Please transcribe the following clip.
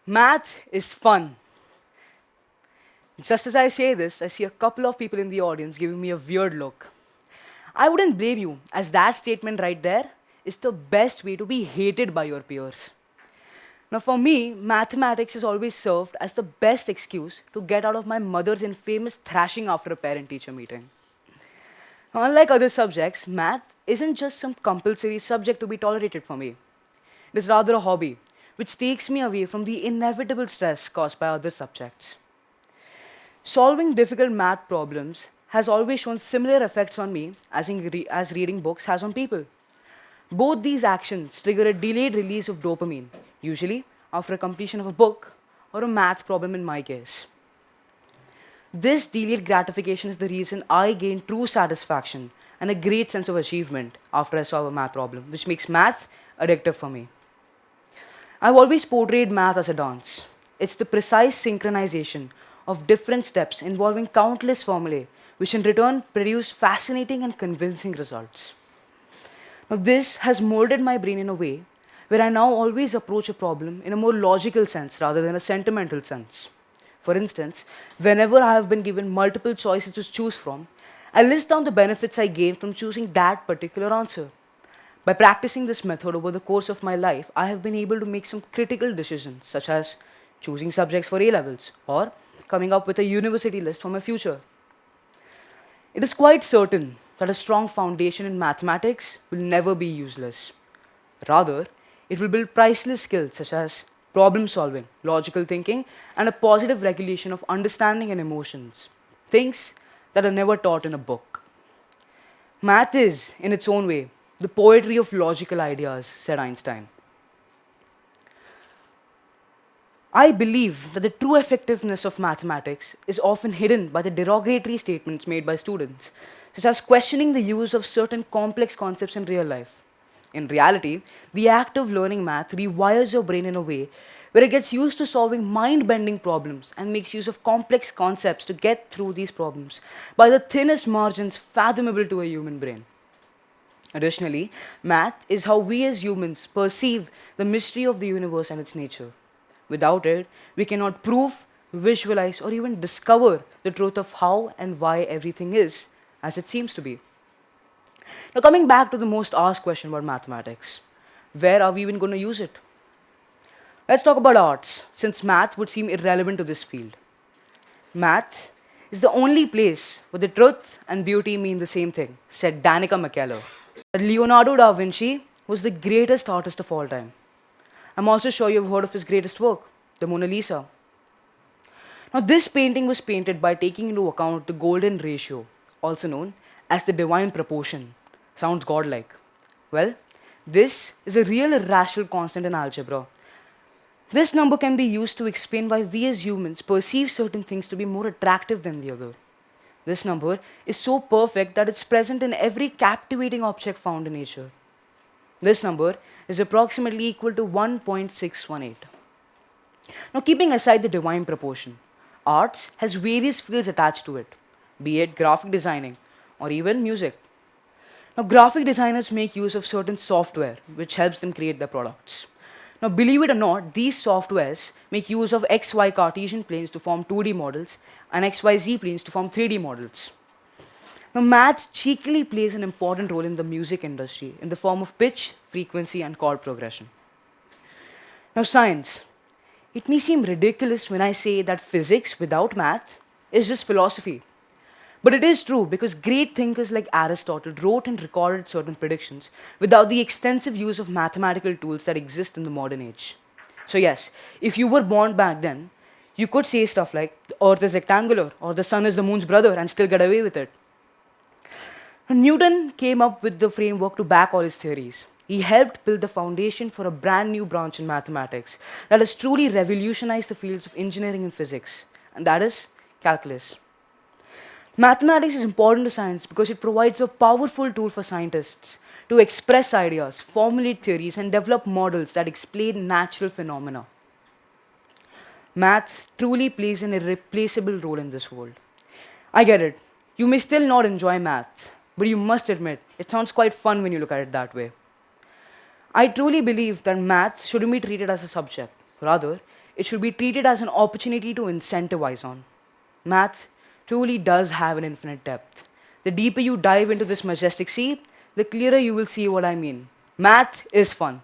Math is fun. Just as I say this, I see a couple of people in the audience giving me a weird look. I wouldn't blame you, as that statement right there is the best way to be hated by your peers. Now, for me, mathematics has always served as the best excuse to get out of my mother's infamous thrashing after a parent teacher meeting. Unlike other subjects, math isn't just some compulsory subject to be tolerated for me. It is rather a hobby, which takes me away from the inevitable stress caused by other subjects. Solving difficult math problems has always shown similar effects on me as reading books has on people. Both these actions trigger a delayed release of dopamine, usually after a completion of a book or a math problem in my case. This delayed gratification is the reason I gain true satisfaction and a great sense of achievement after I solve a math problem, which makes math addictive for me. I've always portrayed math as a dance. It's the precise synchronization of different steps involving countless formulae, which in return produce fascinating and convincing results. Now, this has molded my brain in a way where I now always approach a problem in a more logical sense rather than a sentimental sense. For instance, whenever I have been given multiple choices to choose from, I list down the benefits I gain from choosing that particular answer. By practicing this method over the course of my life, I have been able to make some critical decisions, such as choosing subjects for A levels or coming up with a university list for my future. It is quite certain that a strong foundation in mathematics will never be useless. Rather, it will build priceless skills such as problem solving, logical thinking, and a positive regulation of understanding and emotions, things that are never taught in a book. Math is, in its own way, the poetry of logical ideas, said Einstein. I believe that the true effectiveness of mathematics is often hidden by the derogatory statements made by students, such as questioning the use of certain complex concepts in real life. In reality, the act of learning math rewires your brain in a way where it gets used to solving mind bending problems and makes use of complex concepts to get through these problems by the thinnest margins fathomable to a human brain. Additionally, math is how we as humans perceive the mystery of the universe and its nature. Without it, we cannot prove, visualize, or even discover the truth of how and why everything is as it seems to be. Now, coming back to the most asked question about mathematics, where are we even going to use it? Let's talk about arts, since math would seem irrelevant to this field. Math is the only place where the truth and beauty mean the same thing, said Danica McKellar. Leonardo da Vinci was the greatest artist of all time. I'm also sure you've heard of his greatest work, the Mona Lisa. Now, this painting was painted by taking into account the golden ratio, also known as the divine proportion. Sounds godlike. Well, this is a real irrational constant in algebra. This number can be used to explain why we as humans perceive certain things to be more attractive than the other. This number is so perfect that it's present in every captivating object found in nature. This number is approximately equal to 1.618. Now, keeping aside the divine proportion, arts has various fields attached to it, be it graphic designing or even music. Now, graphic designers make use of certain software which helps them create their products. Now, believe it or not, these softwares make use of XY Cartesian planes to form 2D models and XYZ planes to form 3D models. Now, math cheekily plays an important role in the music industry in the form of pitch, frequency, and chord progression. Now, science. It may seem ridiculous when I say that physics without math is just philosophy. But it is true because great thinkers like Aristotle wrote and recorded certain predictions without the extensive use of mathematical tools that exist in the modern age. So, yes, if you were born back then, you could say stuff like the earth is rectangular or the sun is the moon's brother and still get away with it. Newton came up with the framework to back all his theories. He helped build the foundation for a brand new branch in mathematics that has truly revolutionized the fields of engineering and physics, and that is calculus. Mathematics is important to science because it provides a powerful tool for scientists to express ideas, formulate theories, and develop models that explain natural phenomena. Math truly plays an irreplaceable role in this world. I get it. You may still not enjoy math, but you must admit it sounds quite fun when you look at it that way. I truly believe that math shouldn't be treated as a subject. Rather, it should be treated as an opportunity to incentivize on. Math truly does have an infinite depth. The deeper you dive into this majestic sea, the clearer you will see what I mean. Math is fun.